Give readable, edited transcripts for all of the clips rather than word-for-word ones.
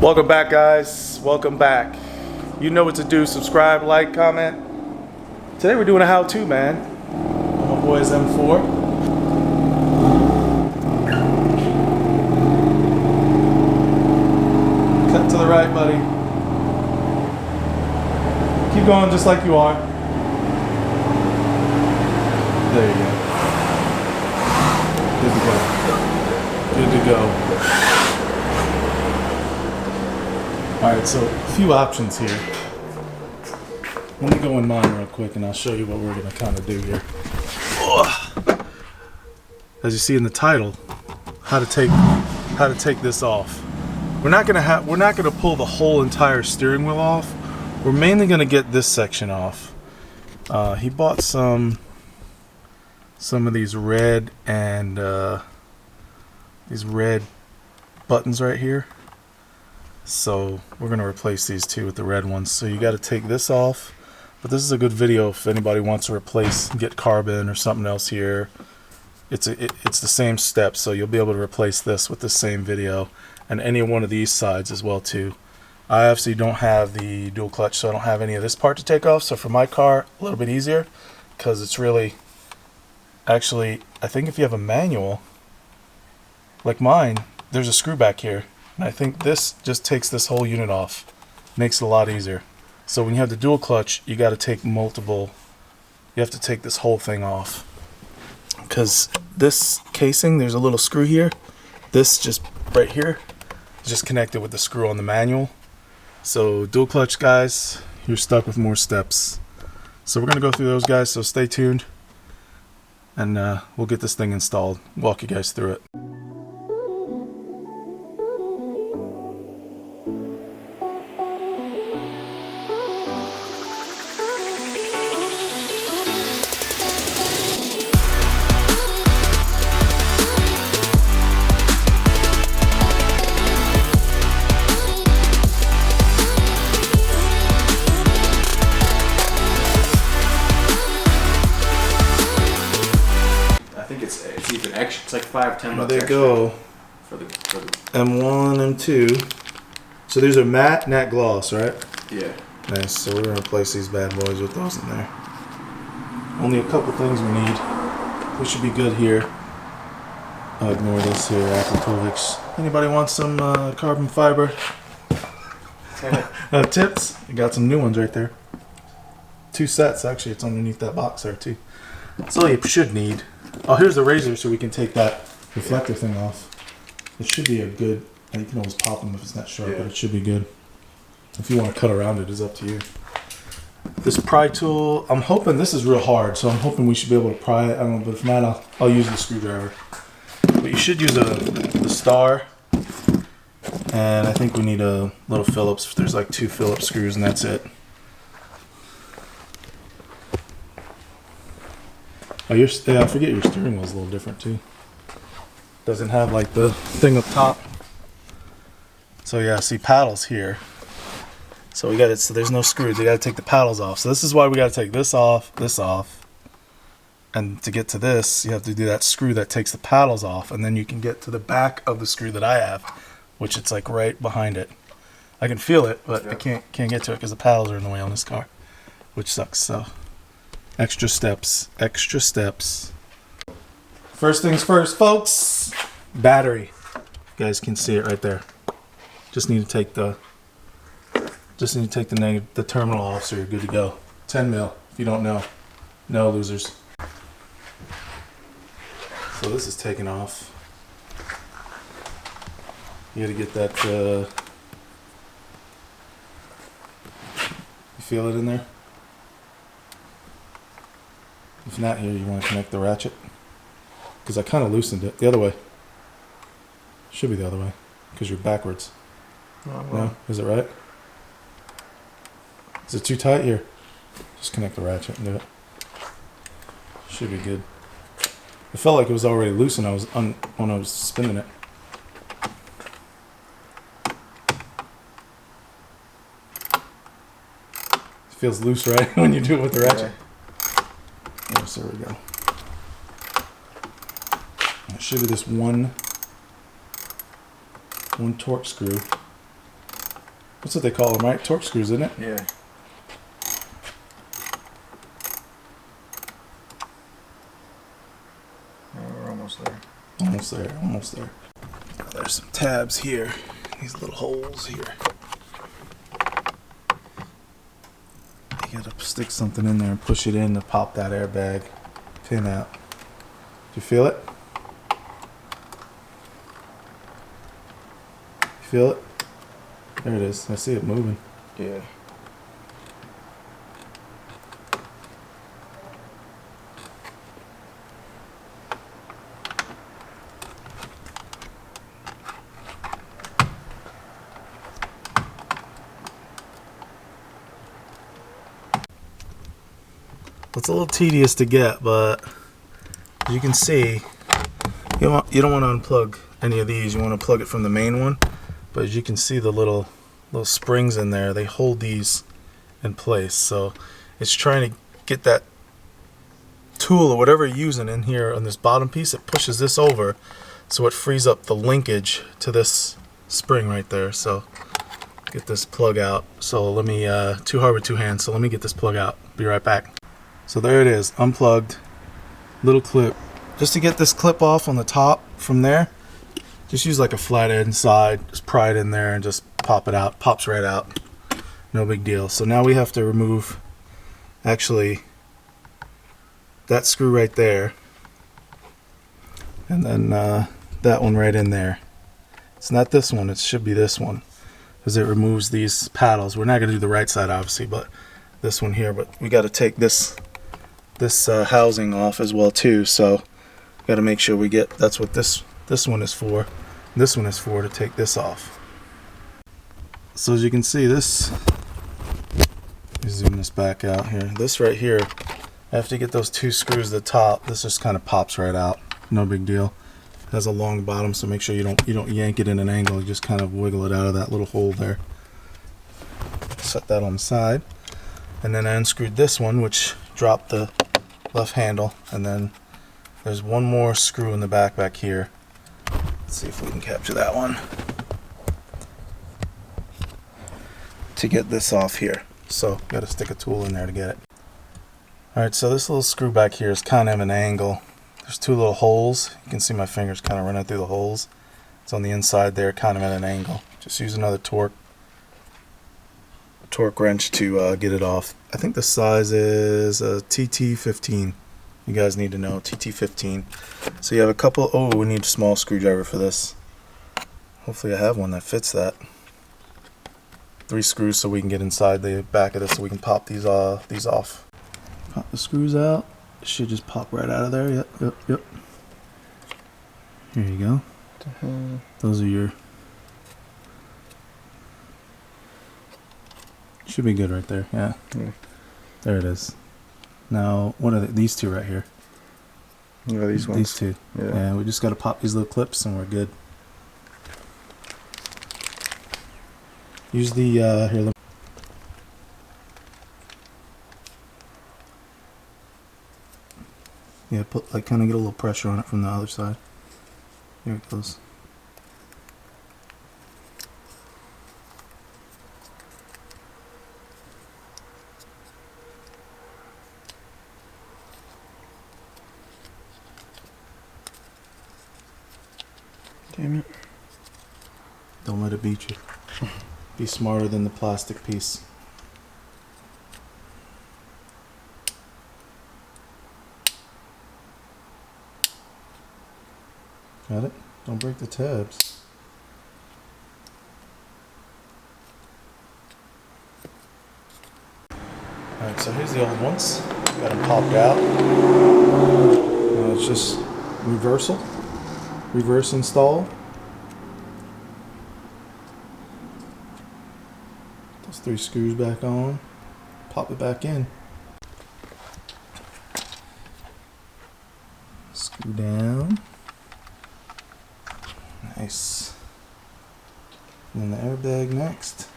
Welcome back, guys. Welcome back. You know what to do. Subscribe, like, comment. Today we're doing a how-to, man. My boy's M4. Cut to the right, buddy. Keep going just like you are. There you go. Good to go. Good to go. Alright, so a few options here. Let me go in mine real quick and I'll show you what we're going to kind of do here. As you see in the title, how to take this off. We're not going to pull the whole entire steering wheel off. We're mainly going to get this section off. He bought some of these red and these red buttons right here. So we're going to replace these two with the red ones. So you got to take this off. But this is a good video if anybody wants to replace, get carbon or something else here. It's the same steps, so you'll be able to replace this with the same video. And any one of these sides as well too. I obviously don't have the dual clutch, so I don't have any of this part to take off. So for my car, a little bit easier. Because it's really, actually, I think if you have a manual, like mine, there's a screw back here. And I think this just takes this whole unit off. Makes it a lot easier. So when you have the dual clutch, you got to take multiple. You have to take this whole thing off. Because this casing, there's a little screw here. This just right here is just connected with the screw on the manual. So dual clutch, guys, you're stuck with more steps. So we're going to go through those, guys, so stay tuned. And we'll get this thing installed. Walk you guys through it. It's even extra. It's like $5-10 bucks. There they go. For the M1, M2. So these are matte gloss, right? Yeah. Nice. So we're gonna replace these bad boys with those in there. Only a couple things we need. We should be good here. I'll ignore this here. Aquapovics. Anybody want some carbon fiber tips? I got some new ones right there. 2 sets actually. It's underneath that box there too. That's all you should need. Oh, here's the razor so we can take that reflector thing off. It should be a good, and you can always pop them if it's not sharp, but it should be good. If you want to cut around it, it's up to you. This pry tool, I'm hoping, this is real hard, so I'm hoping we should be able to pry it. I don't know, but if not, I'll use the screwdriver. But you should use the star, and I think we need a little Phillips. There's like 2 Phillips screws, and that's it. Oh, I forget your steering wheel's a little different too. Doesn't have like the thing up top. So yeah, see paddles here. So we got it. So there's no screws. We got to take the paddles off. So this is why we got to take this off, and to get to this, you have to do that screw that takes the paddles off, and then you can get to the back of the screw that I have, which it's like right behind it. I can feel it, but I can't get to it because the paddles are in the way on this car, which sucks. So. Extra steps. First things first, folks. Battery. You guys can see it right there. Just need to take the terminal off, so you're good to go. 10 mil. If you don't know, no losers. So this is taken off. You got to get that. You feel it in there? If not here, you want to connect the ratchet. Because I kind of loosened it. The other way. Should be the other way. Because you're backwards. Oh, well. No? Is it right? Is it too tight? Here. Just connect the ratchet and do it. Should be good. It felt like it was already loose when I was spinning it. It feels loose, right? When you do it with the ratchet. Yes, there we go. It should be this one torque screw That's what they call them, right? Torque screws, isn't it? Yeah. We're almost there. Almost there, almost there. There's some tabs here. These little holes here. You gotta stick something in there and push it in to pop that airbag pin out. Do you feel it? You feel it? There it is. I see it moving. Yeah. It's a little tedious to get, but as you can see, you don't want to unplug any of these. You want to plug it from the main one. But as you can see, the little springs in there, they hold these in place. So it's trying to get that tool or whatever you're using in here on this bottom piece. It pushes this over, so it frees up the linkage to this spring right there. So get this plug out. So let me too hard with two hands. So let me get this plug out. Be right back. So there it is, unplugged, little clip. Just to get this clip off on the top from there, just use like a flat end side, just pry it in there and just pop it out. Pops right out, no big deal. So now we have to remove, actually, that screw right there, and then that one right in there. It's not this one, it should be this one, because it removes these paddles. We're not going to do the right side obviously, but this one here. But we got to take this housing off as well too, so got to make sure we get, that's what this one is for. This one is for to take this off. So as you can see, this, let me zoom this back out here, this right here, after you get those two screws at the top, this just kind of pops right out, no big deal. It has a long bottom, so make sure you don't yank it in an angle. You just kind of wiggle it out of that little hole there. Set that on the side, and then I unscrewed this one, which dropped the left handle, and then there's one more screw in the back here. Let's see if we can capture that one to get this off here. So got to stick a tool in there to get it. Alright, so this little screw back here is kind of an angle. There's two little holes. You can see my fingers kind of running through the holes. It's on the inside there, kind of at an angle. Just use another torque wrench to get it off. I think the size is a TT15. You guys need to know, TT15. So you have a couple, oh, we need a small screwdriver for this. Hopefully I have one that fits that. 3 screws so we can get inside the back of this, so we can pop these off. Pop the screws out. It should just pop right out of there. Yep. Here you go. Those are your, should be good right there. Yeah. There it is. Now, what are these two right here? Yeah, these ones. These two. Yeah, we just got to pop these little clips and we're good. Use the, here, yeah, put, like, kind of get a little pressure on it from the other side. Here it goes. Damn it. Don't let it beat you. Be smarter than the plastic piece. Got it? Don't break the tabs. Alright, so here's the old ones. Got them popped out. Now it's just reversal. Reverse install. Those 3 screws back on. Pop it back in. Screw down. Nice. And then the airbag next.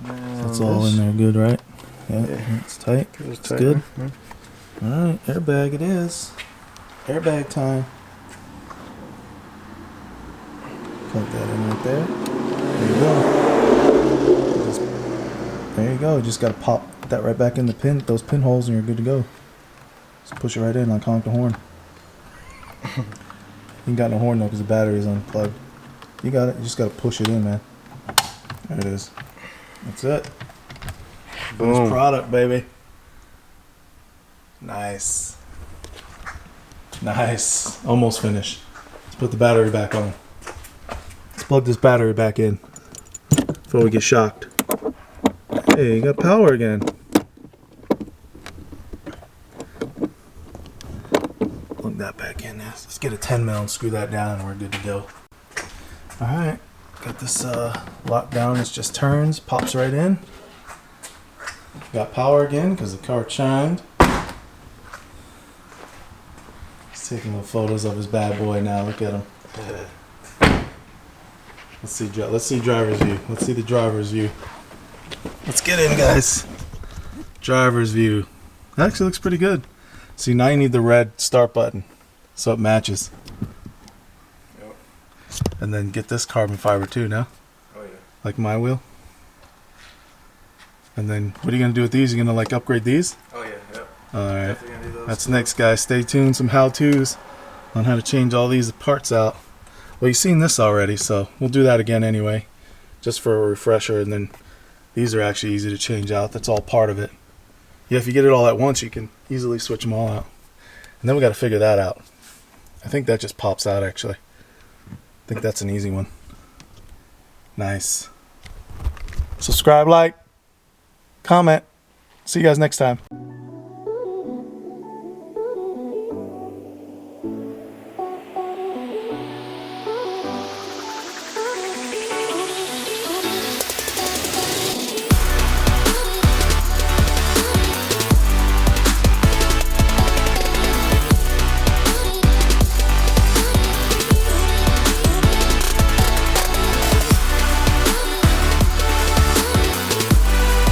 That's all in there good, right? Yeah, it's tight. It's good. Alright, airbag it is. Airbag time. Plug that in right there. There you go. Just There you go. Just gotta pop that right back in the pin, those pinholes, and you're good to go. Just push it right in like honk the horn. You ain't got no horn though because the battery is unplugged. You got it. You just gotta push it in, man. There it is. That's it. Boom. Finished product, baby. Nice. Nice. Almost finished. Let's put the battery back on. Let's plug this battery back in before we get shocked. Hey, you got power again. Plug that back in. Let's get a 10 mil and screw that down and we're good to go. Alright. Got this locked down. It just turns, pops right in. Got power again because the car chimed. He's taking little photos of his bad boy now. Look at him. Let's see driver's view. Let's see the driver's view. Let's get in, guys. Driver's view. That actually looks pretty good. See, now you need the red start button so it matches. Yep. And then get this carbon fiber too now. Oh yeah. Like my wheel. And then what are you going to do with these? You're going to like upgrade these? Oh yeah. Yep. Alright. Definitely gonna do those. That's next, guys. Stay tuned. Some how-tos on how to change all these parts out. Well, you've seen this already, so we'll do that again anyway. Just for a refresher. And then these are actually easy to change out. That's all part of it. Yeah, if you get it all at once, you can easily switch them all out. And then we got to figure that out. I think that just pops out, actually. I think that's an easy one. Nice. Subscribe, like, comment. See you guys next time.